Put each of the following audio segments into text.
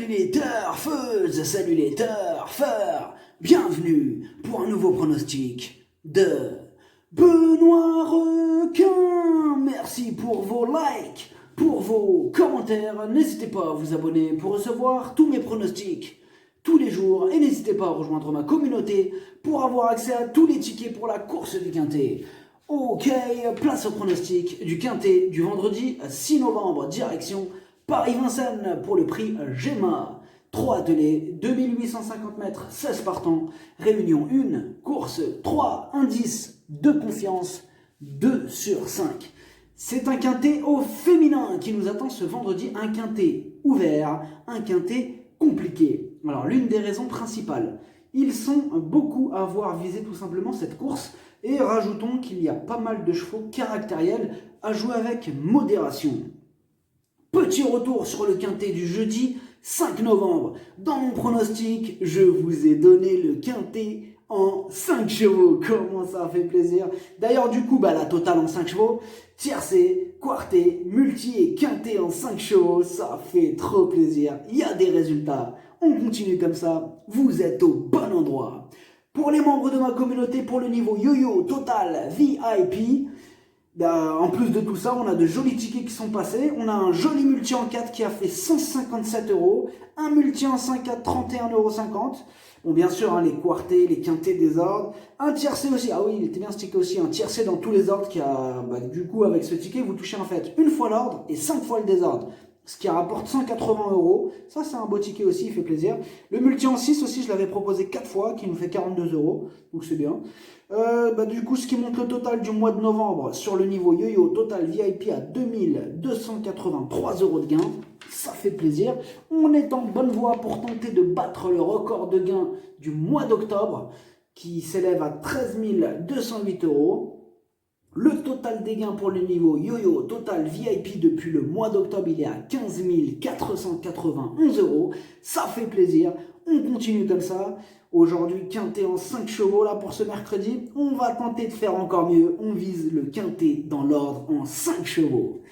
Salut les turfeuses, salut les turfeurs, bienvenue pour un nouveau pronostic de Benoît Requin. Merci pour vos likes, pour vos commentaires. N'hésitez pas à vous abonner pour recevoir tous mes pronostics tous les jours. Et n'hésitez pas à rejoindre ma communauté pour avoir accès à tous les tickets pour la course du Quintet. Ok, place au pronostic du Quintet du vendredi 6 novembre, direction Paris-Vincennes pour le prix Gemma. 3 attelés, 2850 mètres, 16 partants, réunion 1, course 3, indice de confiance, 2 sur 5. C'est un quintet au féminin qui nous attend ce vendredi, un quintet ouvert, un quintet compliqué. Alors l'une des raisons principales, ils sont beaucoup à avoir visé tout simplement cette course et rajoutons qu'il y a pas mal de chevaux caractériels à jouer avec modération. Petit retour sur le quintet du jeudi 5 novembre. Dans mon pronostic, je vous ai donné le quintet en 5 chevaux. Comment ça fait plaisir. D'ailleurs, du coup, la totale en 5 chevaux, tiercé, quarté, multi et quintet en 5 chevaux, ça fait trop plaisir. Il y a des résultats. On continue comme ça. Vous êtes au bon endroit. Pour les membres de ma communauté, pour le niveau yo-yo total VIP, en plus de tout ça, on a de jolis tickets qui sont passés. On a un joli multi en 4 qui a fait 157 €. Un multi en 5 à 31,50 €. Bon, bien sûr, les quartés, les quintés des ordres. Un tiercé aussi. Ah oui, il était bien ce ticket aussi. Un tiercé dans tous les ordres qui a, du coup, avec ce ticket, vous touchez en fait une fois l'ordre et 5 fois le désordre. Ce qui rapporte 180 €. Ça, c'est un beau ticket aussi, il fait plaisir. Le multi en 6 aussi, je l'avais proposé 4 fois, qui nous fait 42 €. Donc c'est bien. Du coup, ce qui monte le total du mois de novembre sur le niveau yo-yo total VIP à 2283 € de gain. Ça fait plaisir. On est en bonne voie pour tenter de battre le record de gain du mois d'octobre, qui s'élève à 13 208 €. Le total des gains pour le niveau yo-yo total VIP depuis le mois d'octobre, il est à 15 491 €. Ça fait plaisir. On continue comme ça. Aujourd'hui, quintet en 5 chevaux là pour ce mercredi. On va tenter de faire encore mieux. On vise le quintet dans l'ordre en 5 chevaux.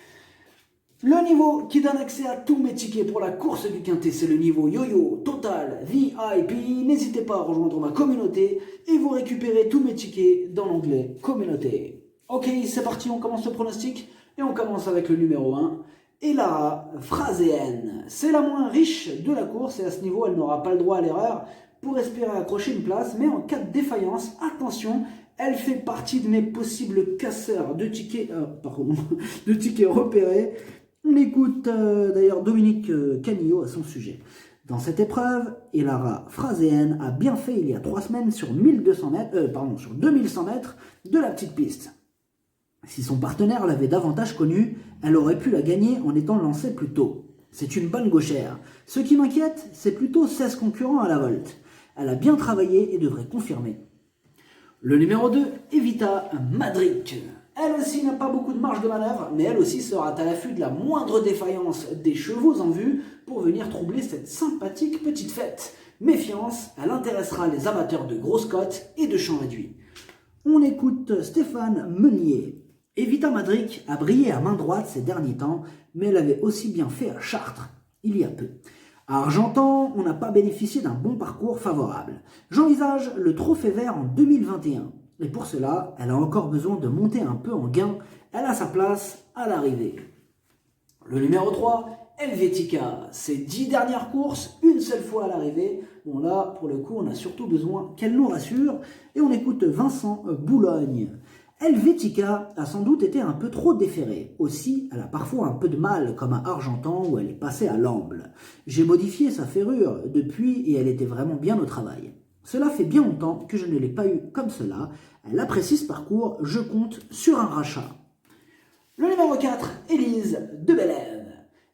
Le niveau qui donne accès à tous mes tickets pour la course du quintet, c'est le niveau yo-yo total VIP. N'hésitez pas à rejoindre ma communauté et vous récupérez tous mes tickets dans l'onglet communauté. Ok, c'est parti, on commence le pronostic et on commence avec le numéro 1. Elara Phraséenne, c'est la moins riche de la course et à ce niveau, elle n'aura pas le droit à l'erreur pour espérer accrocher une place. Mais en cas de défaillance, attention, elle fait partie de mes possibles casseurs de tickets, de tickets repérés. On écoute d'ailleurs Dominique Canillo à son sujet. Dans cette épreuve, Elara Phraséenne a bien fait il y a 3 semaines sur 2100 mètres de la petite piste. Si son partenaire l'avait davantage connue, elle aurait pu la gagner en étant lancée plus tôt. C'est une bonne gauchère. Ce qui m'inquiète, c'est plutôt 16 concurrents à la volte. Elle a bien travaillé et devrait confirmer. Le numéro 2, Evita Madric. Elle aussi n'a pas beaucoup de marge de manœuvre, mais elle aussi sera à l'affût de la moindre défaillance des chevaux en vue pour venir troubler cette sympathique petite fête. Méfiance, elle intéressera les amateurs de grosses cotes et de champs réduits. On écoute Stéphane Meunier. Evita Madric a brillé à main droite ces derniers temps, mais elle avait aussi bien fait à Chartres, il y a peu. À Argentan, on n'a pas bénéficié d'un bon parcours favorable. J'envisage le Trophée Vert en 2021. Et pour cela, elle a encore besoin de monter un peu en gain. Elle a sa place à l'arrivée. Le numéro 3, Helvetica. Ses 10 dernières courses, une seule fois à l'arrivée. Bon là, pour le coup, on a surtout besoin qu'elle nous rassure. Et on écoute Vincent Boulogne. Helvetica a sans doute été un peu trop déférée. Aussi, elle a parfois un peu de mal, comme à Argentan où elle est passée à l'amble. J'ai modifié sa ferrure depuis et elle était vraiment bien au travail. Cela fait bien longtemps que je ne l'ai pas eu comme cela. Elle apprécie ce parcours, je compte sur un rachat. Le numéro 4, Élise de Bélève.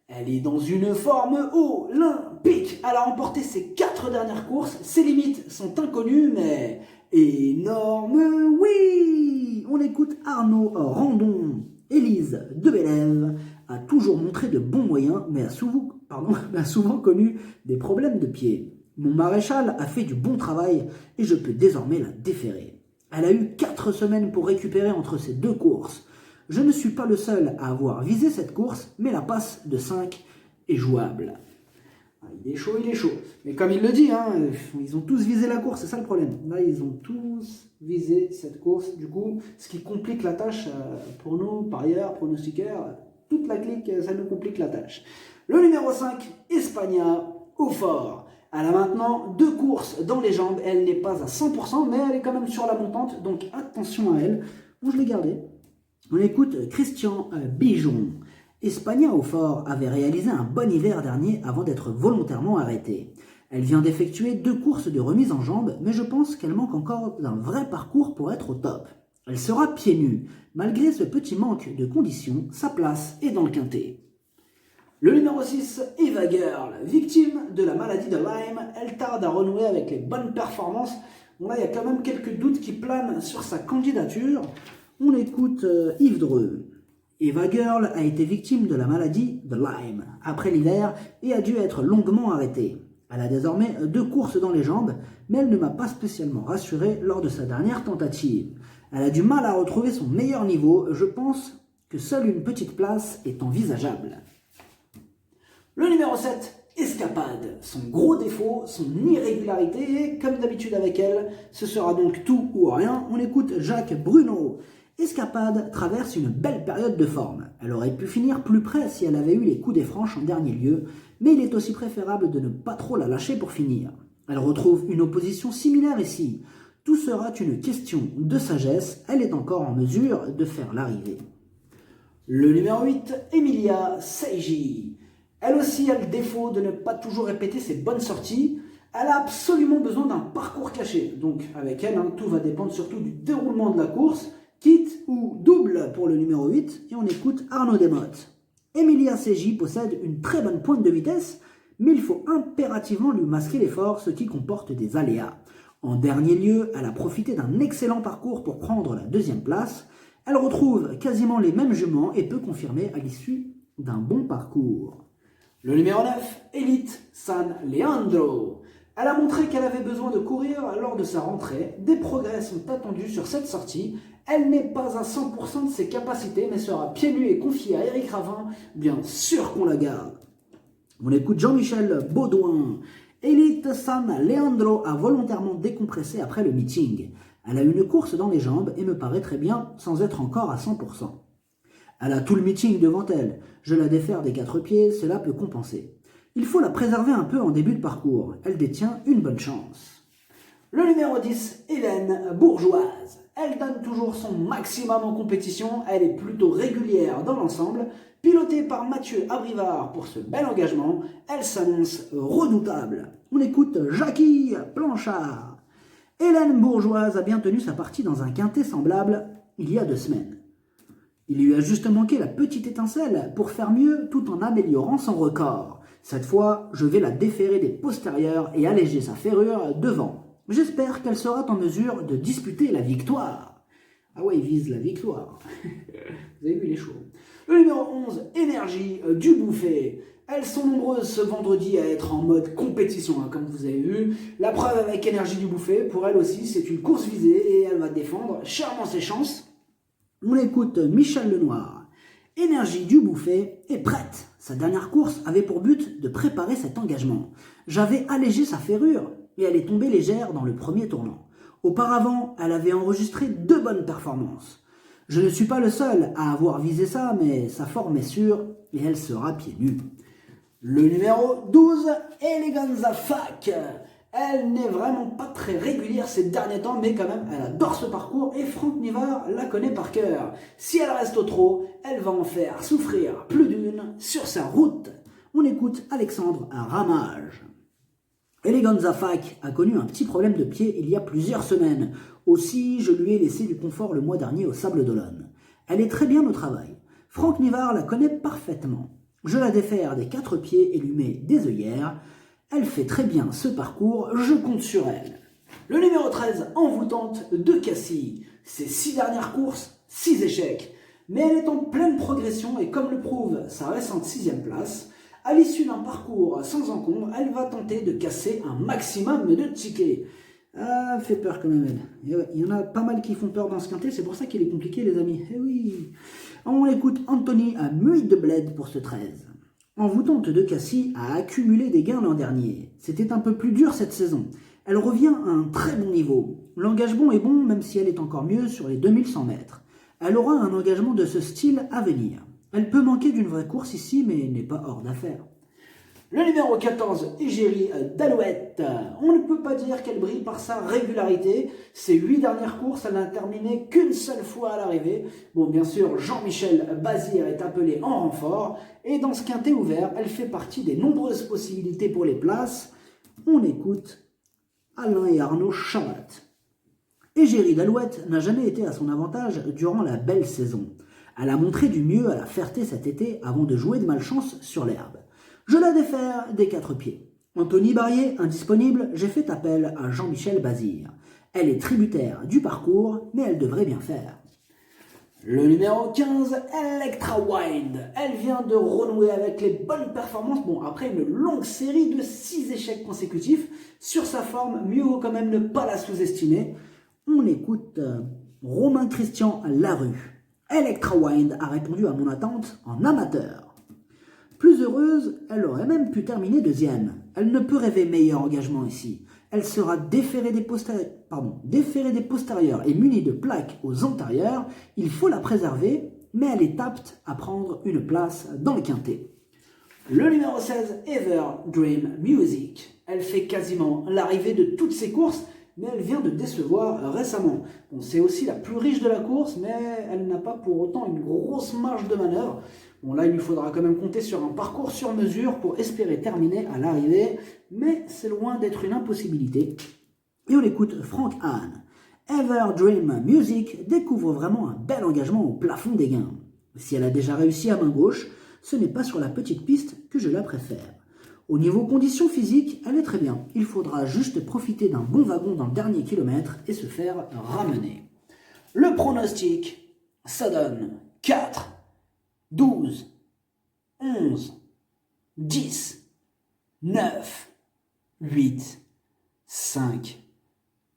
Elle est dans une forme olympique. Elle a remporté ses 4 dernières courses. Ses limites sont inconnues, mais énorme, oui. On écoute Arnaud Randon. Élise de Bélève a toujours montré de bons moyens, mais a souvent connu des problèmes de pied. Mon maréchal a fait du bon travail et je peux désormais la déférer. Elle a eu 4 semaines pour récupérer entre ces 2 courses. Je ne suis pas le seul à avoir visé cette course, mais la passe de 5 est jouable. Il est chaud, il est chaud. Mais comme il le dit, hein, ils ont tous visé la course, c'est ça le problème. Là, ils ont tous visé cette course. Du coup, ce qui complique la tâche pour nous, parieurs, pronostiqueurs, toute la clique, ça nous complique la tâche. Le numéro 5, Espagna, au fort. Elle a maintenant 2 courses dans les jambes. Elle n'est pas à 100%, mais elle est quand même sur la montante. Donc attention à elle. Bon, je l'ai gardée. On écoute Christian Bijon. Espagna au fort avait réalisé un bon hiver dernier avant d'être volontairement arrêtée. Elle vient d'effectuer 2 courses de remise en jambes, mais je pense qu'elle manque encore d'un vrai parcours pour être au top. Elle sera pieds nus. Malgré ce petit manque de conditions, sa place est dans le quintet. Le numéro 6, Eva Girl, victime de la maladie de Lyme, elle tarde à renouer avec les bonnes performances. Bon là, il y a quand même quelques doutes qui planent sur sa candidature. On écoute Yves Dreux. Eva Girl a été victime de la maladie de Lyme après l'hiver et a dû être longuement arrêtée. Elle a désormais 2 courses dans les jambes, mais elle ne m'a pas spécialement rassuré lors de sa dernière tentative. Elle a du mal à retrouver son meilleur niveau, je pense que seule une petite place est envisageable. Le numéro 7, Escapade. Son gros défaut, son irrégularité, et comme d'habitude avec elle, ce sera donc tout ou rien. On écoute Jacques Bruno. Escapade traverse une belle période de forme. Elle aurait pu finir plus près si elle avait eu les coups des franches en dernier lieu, mais il est aussi préférable de ne pas trop la lâcher pour finir. Elle retrouve une opposition similaire ici. Tout sera une question de sagesse, elle est encore en mesure de faire l'arrivée. Le numéro 8, Emilia Seiji. Elle aussi a le défaut de ne pas toujours répéter ses bonnes sorties. Elle a absolument besoin d'un parcours caché. Donc avec elle, tout va dépendre surtout du déroulement de la course. Kit ou double pour le numéro 8, et on écoute Arnaud Desmottes. Emilia Seiji possède une très bonne pointe de vitesse, mais il faut impérativement lui masquer l'effort, ce qui comporte des aléas. En dernier lieu, elle a profité d'un excellent parcours pour prendre la 2e place. Elle retrouve quasiment les mêmes juments et peut confirmer à l'issue d'un bon parcours. Le numéro 9, Elite San Leandro. Elle a montré qu'elle avait besoin de courir lors de sa rentrée. Des progrès sont attendus sur cette sortie. Elle n'est pas à 100% de ses capacités, mais sera pieds nus et confiée à Eric Ravin. Bien sûr qu'on la garde. On écoute Jean-Michel Baudouin. Elite San Leandro a volontairement décompressé après le meeting. Elle a une course dans les jambes et me paraît très bien sans être encore à 100%. Elle a tout le meeting devant elle. Je la défaire des 4 pieds, cela peut compenser. Il faut la préserver un peu en début de parcours. Elle détient une bonne chance. Le numéro 10, Hélène Bourgeoise. Elle donne toujours son maximum en compétition. Elle est plutôt régulière dans l'ensemble. Pilotée par Mathieu Abrivard pour ce bel engagement, elle s'annonce redoutable. On écoute Jackie Planchard. Hélène Bourgeoise a bien tenu sa partie dans un quintet semblable il y a 2 semaines. Il lui a juste manqué la petite étincelle pour faire mieux tout en améliorant son record. Cette fois, je vais la déférer des postérieurs et alléger sa ferrure devant. J'espère qu'elle sera en mesure de disputer la victoire. Ah ouais, il vise la victoire. Vous avez vu, il est chaud. Le numéro 11, Énergie du Bouffet. Elles sont nombreuses ce vendredi à être en mode compétition, comme vous avez vu. La preuve avec Énergie du Bouffet, pour elle aussi, c'est une course visée et elle va défendre chèrement ses chances. On écoute Michel Lenoir. Énergie du Bouffet est prête. Sa dernière course avait pour but de préparer cet engagement. J'avais allégé sa ferrure et elle est tombée légère dans le premier tournant. Auparavant, elle avait enregistré 2 bonnes performances. Je ne suis pas le seul à avoir visé ça, mais sa forme est sûre et elle sera pieds nus. Le numéro 12, Eleganza Fac. Elle n'est vraiment pas très régulière ces derniers temps, mais quand même, elle adore ce parcours et Franck Nivard la connaît par cœur. Si elle reste au trot, elle va en faire souffrir plus d'une sur sa route. On écoute Alexandre Ramage. Eleganza Fac a connu un petit problème de pied il y a plusieurs semaines. Aussi, je lui ai laissé du confort le mois dernier au Sable d'Olonne. Elle est très bien au travail. Franck Nivard la connaît parfaitement. Je la défère des 4 pieds et lui mets des œillères. Elle fait très bien ce parcours, je compte sur elle. Le numéro 13, envoûtante de Cassie. Ses 6 dernières courses, 6 échecs. Mais elle est en pleine progression et comme le prouve sa récente 6e place, à l'issue d'un parcours sans encombre, elle va tenter de casser un maximum de tickets. Ah, elle fait peur quand même elle. Et ouais, il y en a pas mal qui font peur dans ce quintet, c'est pour ça qu'il est compliqué les amis. Eh oui. On écoute Anthony à Muit de Bled pour ce 13. Envoûtante de Cassie a accumulé des gains l'an dernier. C'était un peu plus dur cette saison. Elle revient à un très bon niveau. L'engagement est bon même si elle est encore mieux sur les 2100 mètres. Elle aura un engagement de ce style à venir. Elle peut manquer d'une vraie course ici mais n'est pas hors d'affaire. Le numéro 14, Égérie d'Alouette. On ne peut pas dire qu'elle brille par sa régularité. Ses 8 dernières courses, elle n'a terminé qu'une seule fois à l'arrivée. Bon, bien sûr, Jean-Michel Bazir est appelé en renfort. Et dans ce quintet ouvert, elle fait partie des nombreuses possibilités pour les places. On écoute Alain et Arnaud Chabat. Égérie d'Alouette n'a jamais été à son avantage durant la belle saison. Elle a montré du mieux à la Ferté cet été avant de jouer de malchance sur l'herbe. Je la défère des 4 pieds. Anthony Barrier, indisponible, j'ai fait appel à Jean-Michel Bazir. Elle est tributaire du parcours, mais elle devrait bien faire. Le numéro 15, Electra Wild. Elle vient de renouer avec les bonnes performances. Bon, après une longue série de 6 échecs consécutifs, sur sa forme, mieux vaut quand même ne pas la sous-estimer. On écoute Romain Christian Larue. Electra Wild a répondu à mon attente en amateur. Plus heureuse, elle aurait même pu terminer deuxième. Elle ne peut rêver meilleur engagement ici. Elle sera déférée des postérieurs et munie de plaques aux antérieurs. Il faut la préserver, mais elle est apte à prendre une place dans le quintet. Le numéro 16, Ever Dream Music. Elle fait quasiment l'arrivée de toutes ses courses, mais elle vient de décevoir récemment. Bon, c'est aussi la plus riche de la course, mais elle n'a pas pour autant une grosse marge de manœuvre. Bon, là, il lui faudra quand même compter sur un parcours sur mesure pour espérer terminer à l'arrivée, mais c'est loin d'être une impossibilité. Et on écoute Frank Hahn. Ever Dream Music découvre vraiment un bel engagement au plafond des gains. Si elle a déjà réussi à main gauche, ce n'est pas sur la petite piste que je la préfère. Au niveau conditions physiques, elle est très bien. Il faudra juste profiter d'un bon wagon dans le dernier kilomètre et se faire ramener. Le pronostic, ça donne 4, 12, 11, 10, 9, 8, 5,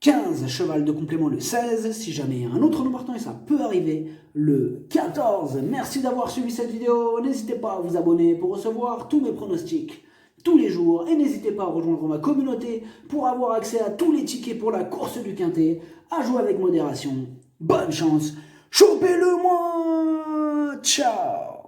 15, cheval de complément le 16, si jamais il y a un autre nom partant et ça peut arriver, le 14. Merci d'avoir suivi cette vidéo, n'hésitez pas à vous abonner pour recevoir tous mes pronostics tous les jours et n'hésitez pas à rejoindre ma communauté pour avoir accès à tous les tickets pour la course du quintet, à jouer avec modération. Bonne chance, chopez-le moi, ciao.